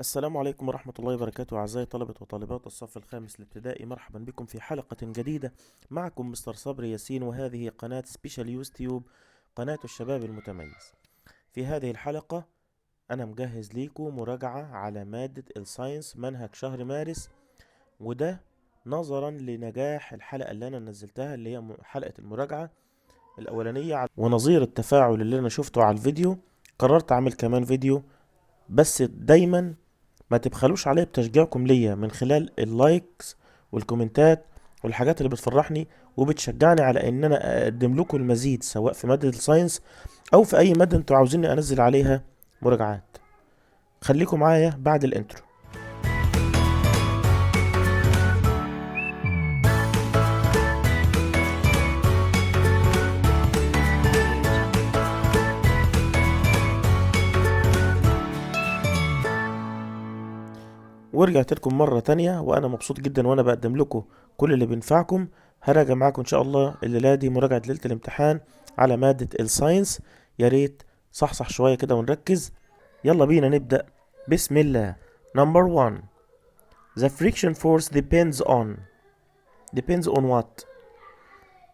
السلام عليكم ورحمة الله وبركاته أعزائي طلبة وطالبات الصف الخامس الابتدائي. مرحبا بكم في حلقة جديدة. معكم مستر صبري ياسين، وهذه قناة سبيشال يوتيوب، قناة الشباب المتميز. في هذه الحلقة أنا مجهز ليكم مراجعة على مادة الساينس منهج شهر مارس، وده نظرا لنجاح الحلقة اللي أنا نزلتها اللي هي حلقة المراجعة الأولانية، ونظير التفاعل اللي أنا شفته على الفيديو قررت أعمل كمان فيديو. بس دايما ما تبخلوش عليا بتشجيعكم ليا من خلال اللايكس والكومنتات والحاجات اللي بتفرحني وبتشجعني على ان انا اقدم لكم المزيد، سواء في مادة الساينس او في اي مادة انتوا عاوزيني انزل عليها مراجعات. خليكم معايا بعد الانترو. ورجعت لكم مرة تانية وانا مبسوط جدا وانا بقدم لكم كل اللي بينفعكم. هراجع معاكم ان شاء الله الليلة دي مراجعة ليلة الامتحان على مادة الساينس. يا ريت صحصح شوية كده ونركز. يلا بينا نبدأ. بسم الله. Number 1. The friction force depends on what؟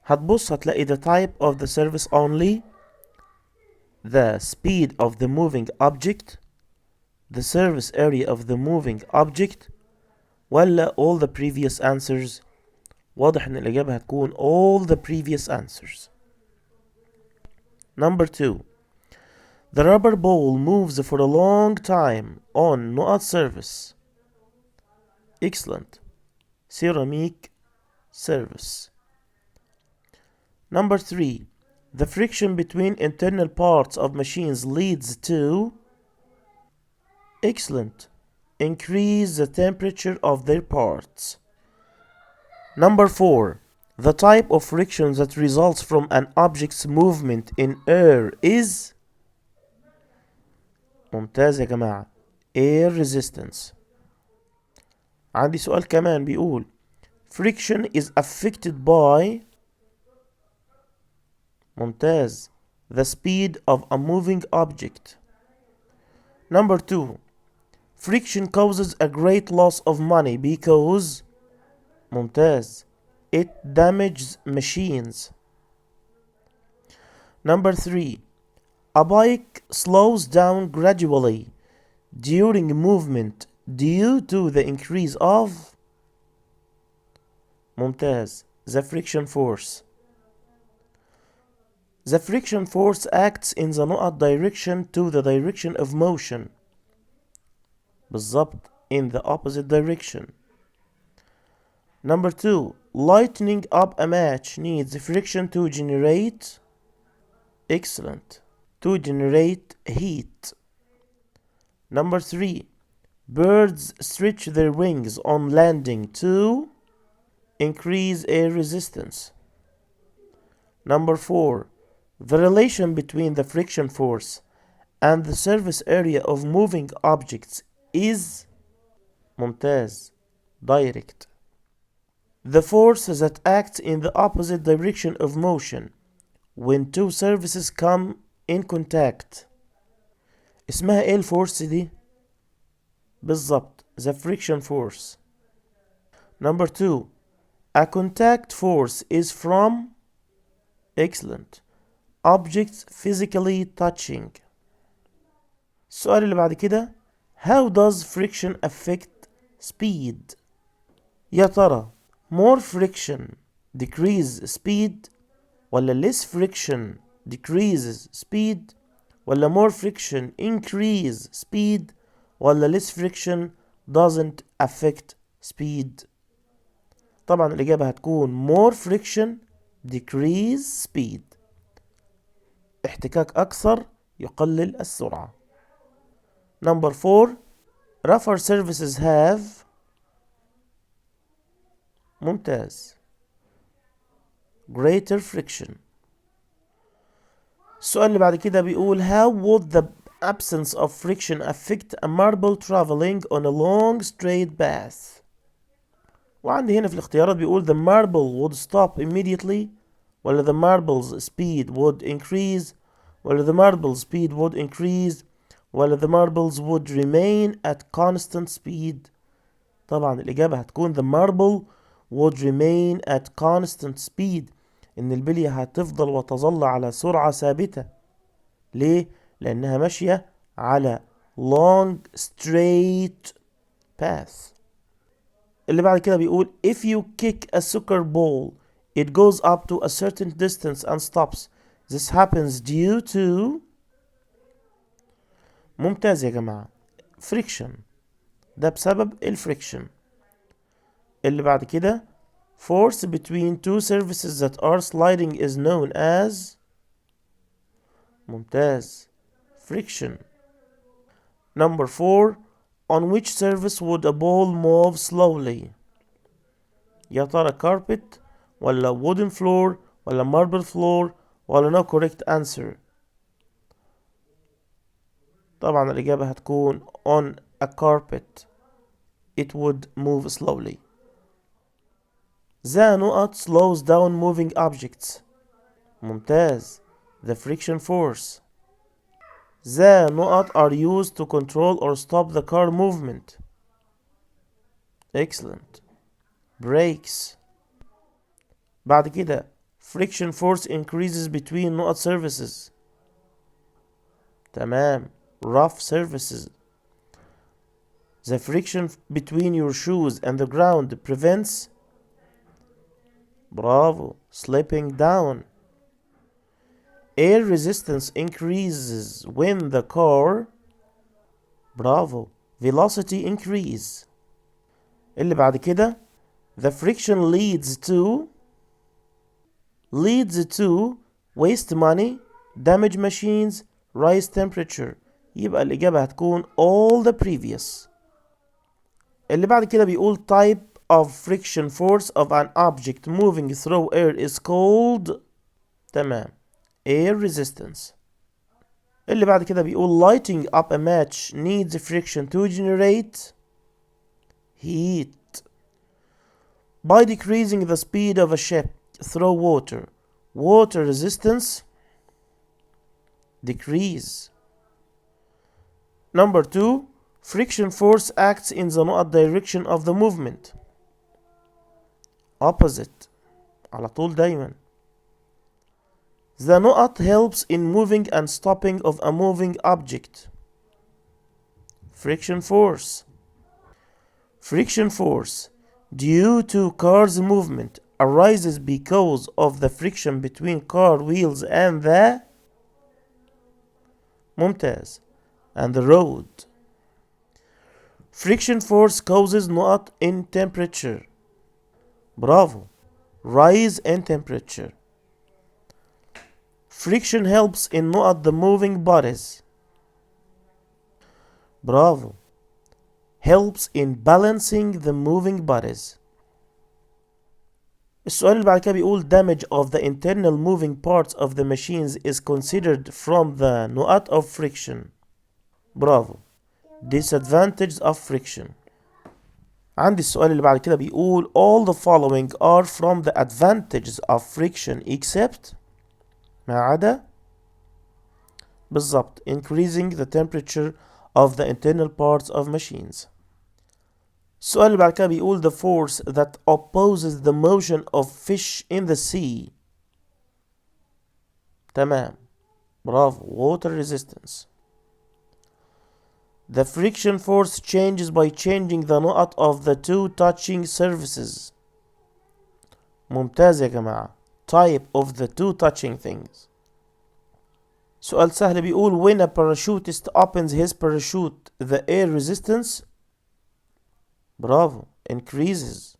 هتبص هتلاقي the type of the surface only, the speed of the moving object, the surface area of the moving object، ولا all the previous answers؟ واضح ان الإجابة هتكون all the previous answers. Number 2. The rubber ball moves for a long time on what surface؟ Excellent. Ceramic surface. Number 3. The friction between internal parts of machines leads to… Excellent. Increase the temperature of their parts. Number 4. The type of friction that results from an object's movement in air is… ممتاز يا جماعة. air resistance. عندي سؤال كمان بيقول friction is affected by… ممتاز. the speed of a moving object. Number 2. Friction causes a great loss of money because… ممتاز. it damages machines. Number 3. A bike slows down gradually during movement due to the increase of… ممتاز. the friction force. The friction force acts in the not direction to the direction of motion. بالظبط. in the opposite direction. Number 2. Lighting up a match needs friction to generate… Excellent. To generate heat. Number 3. Birds stretch their wings on landing to… increase air resistance. Number 4. The relation between the friction force and the surface area of moving objects is… ممتاز. direct. The force that acts in the opposite direction of motion when two surfaces come in contact. اسمها ايه الفورس دي؟ بالظبط. the friction force. Number 2. A contact force is from… Excellent. Objects physically touching. السؤال اللي بعد كده How does friction affect speed؟ يا ترى more friction decrease speed، ولا less friction decreases speed، ولا more friction increase speed، ولا less friction doesn't affect speed؟ طبعا الإجابة هتكون more friction decrease speed. احتكاك أكثر يقلل السرعة. Number 4. Rougher surfaces have… ممتاز. greater friction. السؤال اللي بعد كده بيقول How would the absence of friction affect a marble traveling on a long straight path؟ وعندي هنا في الاختيارات بيقول the marble would stop immediately، ولا the marble's speed would increase، ولا the marble's speed would increase، ولا the marbles would remain at constant speed؟ طبعا الإجابة هتكون the marble would remain at constant speed، إن البلية هتفضل وتظل على سرعة ثابتة. ليه؟ لأنها ماشية على long straight path. اللي بعد كده بيقول if you kick a soccer ball it goes up to a certain distance and stops. This happens due to. ممتاز يا جماعة. friction، ده بسبب الفريكشن. اللي بعد كده force between two surfaces that are sliding is known as. ممتاز. friction. Number 4. On which surface would a ball move slowly؟ يا ترى carpet ولا wooden floor ولا marble floor ولا no correct answer؟ طبعا الإجابة هتكون on a carpet. It would move slowly. The نقط slows down moving objects. ممتاز. The friction force. The نقط are used to control or stop the car movement. Excellent. Brakes. بعد كده friction force increases between نقط surfaces. تمام. Rough surfaces. The friction between your shoes and the ground prevents. برافو. Slipping down. Air resistance increases when the car. برافو. Velocity increase. اللي بعد كده the friction leads to waste money, damage machines, rise temperature. يبقى الإجابة هتكون all the previous. اللي بعد كده بيقول type of friction force of an object moving through air is called. تمام. air resistance. اللي بعد كده بيقول lighting up a match needs friction to generate heat. By decreasing the speed of a ship through water resistance decrease. Number 2. Friction force acts in the نقط direction of the movement. Opposite. على طول دايما. The نقط helps in moving and stopping of a moving object. Friction force. Friction force due to car's movement arises because of the friction between car wheels and the. ممتاز. And the road. Friction force causes نقط in temperature. برافو. Rise in temperature. Friction helps in نقط the moving bodies. برافو. Helps in balancing the moving bodies. السؤال اللي بعد كده بيقول damage of the internal moving parts of the machines is considered from the نقط of friction. برافو. Disadvantages of friction. عندي السؤال اللي بعد كده بيقول all the following are from the advantages of friction except. ما عدا. بالظبط. Increasing the temperature of the internal parts of machines. السؤال اللي بعد كده بيقول the force that opposes the motion of fish in the sea. تمام. برافو. Water resistance. The friction force changes by changing the نقط of the two touching surfaces. ممتاز يا جماعة. Type of the two touching things. سؤال سهل بيقول when a parachutist opens his parachute the air resistance. برافو. Increases.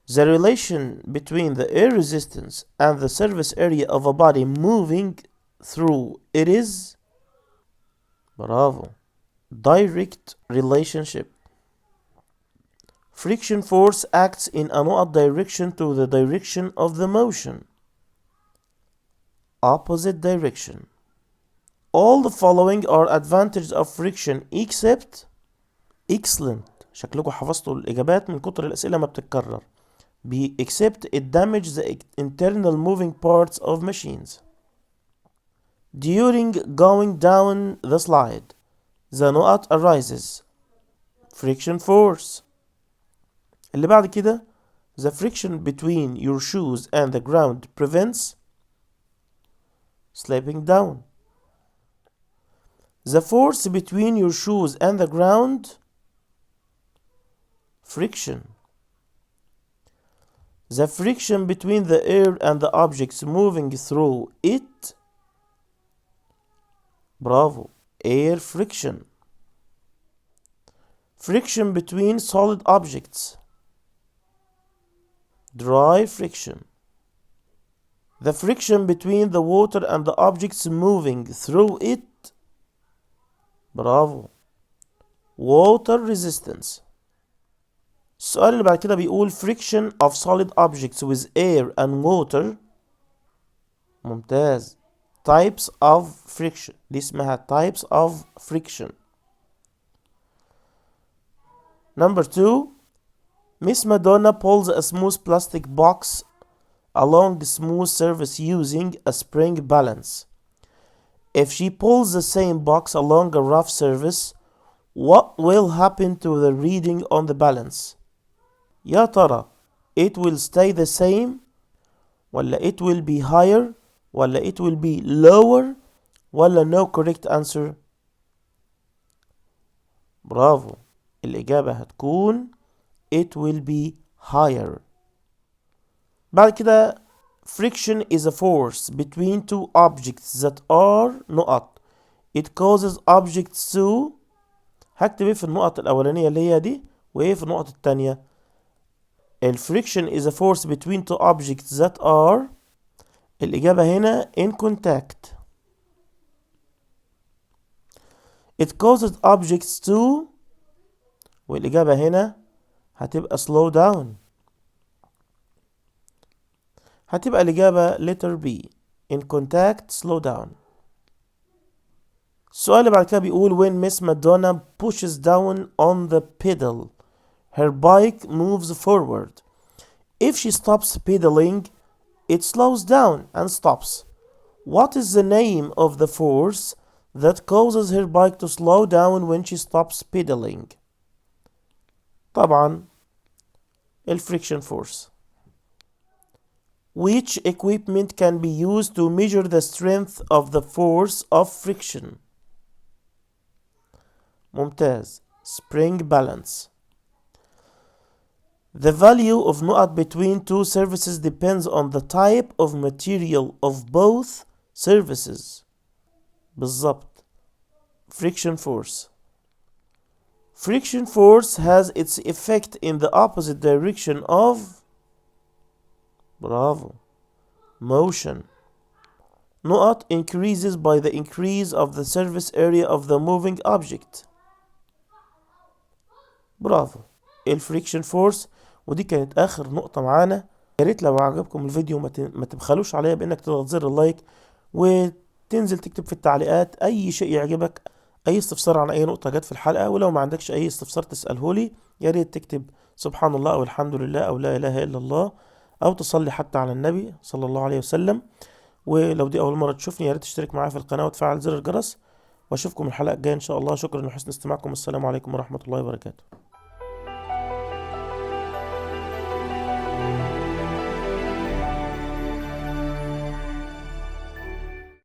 The relation between the air resistance and the surface area of a body moving through it is. برافو. Direct relationship. Friction force acts in a نقط direction to the direction of the motion. Opposite direction. All the following are advantages of friction except. Excellent. شكلكم حفظتوا الإجابات من كتر الأسئلة ما بتتكرر. except it damage the internal moving parts of machines. During going down the slide, the نقط arises. Friction force. اللي بعد كده the friction between your shoes and the ground prevents slipping down. The force between your shoes and the ground, friction. The friction between the air and the objects moving through it, bravo, air friction. Friction between solid objects, dry friction. The friction between the water and the objects moving through it, برافو، water resistance. السؤال اللي بعد كده بيقول friction of solid objects with air and water. ممتاز. types of friction، دي اسمها types of friction. Number 2. Miss Madonna pulls a smooth plastic box along the smooth surface using a spring balance. If she pulls the same box along a rough surface, what will happen to the reading on the balance? يا ترى it will stay the same ولا it will be higher ولا it will be lower ولا no correct answer؟ برافو، الإجابة هتكون it will be higher. بعد كده friction is a force between two objects that are نقط. It causes objects to، هكتب ايه في النقط الأولانية اللي هي دي وايه في النقط التانية؟ friction is a force between two objects that are، الإجابة هنا in contact. It causes objects to، والإجابة هنا هتبقى slow down. هتبقى الإجابة letter B in contact slow down. السؤال اللي بعد كده بيقول when Miss Madonna pushes down on the pedal her bike moves forward. If she stops pedaling it slows down and stops. What is the name of the force that causes her bike to slow down when she stops pedaling? طبعا friction force. Which equipment can be used to measure the strength of the force of friction? ممتاز. Spring balance. The value of نقط between two surfaces depends on the type of material of both surfaces. بالضبط. Friction force. Friction force has its effect in the opposite direction of، bravo، motion. نقط increases by the increase of the surface area of the moving object. برافو، friction force. ودي كانت آخر نقطة معانا. يا ريت لو عجبكم الفيديو ما تبخلوش عليا بإنك تضغط زر اللايك وتنزل تكتب في التعليقات أي شيء يعجبك، أي استفسار عن أي نقطة جت في الحلقة. ولو ما عندكش أي استفسار تسأله لي يا ريت تكتب سبحان الله أو الحمد لله أو لا إله إلا الله أو تصلي حتى على النبي صلى الله عليه وسلم. ولو دي أول مرة تشوفني يا ريت تشترك معايا في القناة وتفعل زر الجرس، وأشوفكم الحلقة الجاية إن شاء الله. شكرا لحسن استماعكم. السلام عليكم ورحمة الله وبركاته.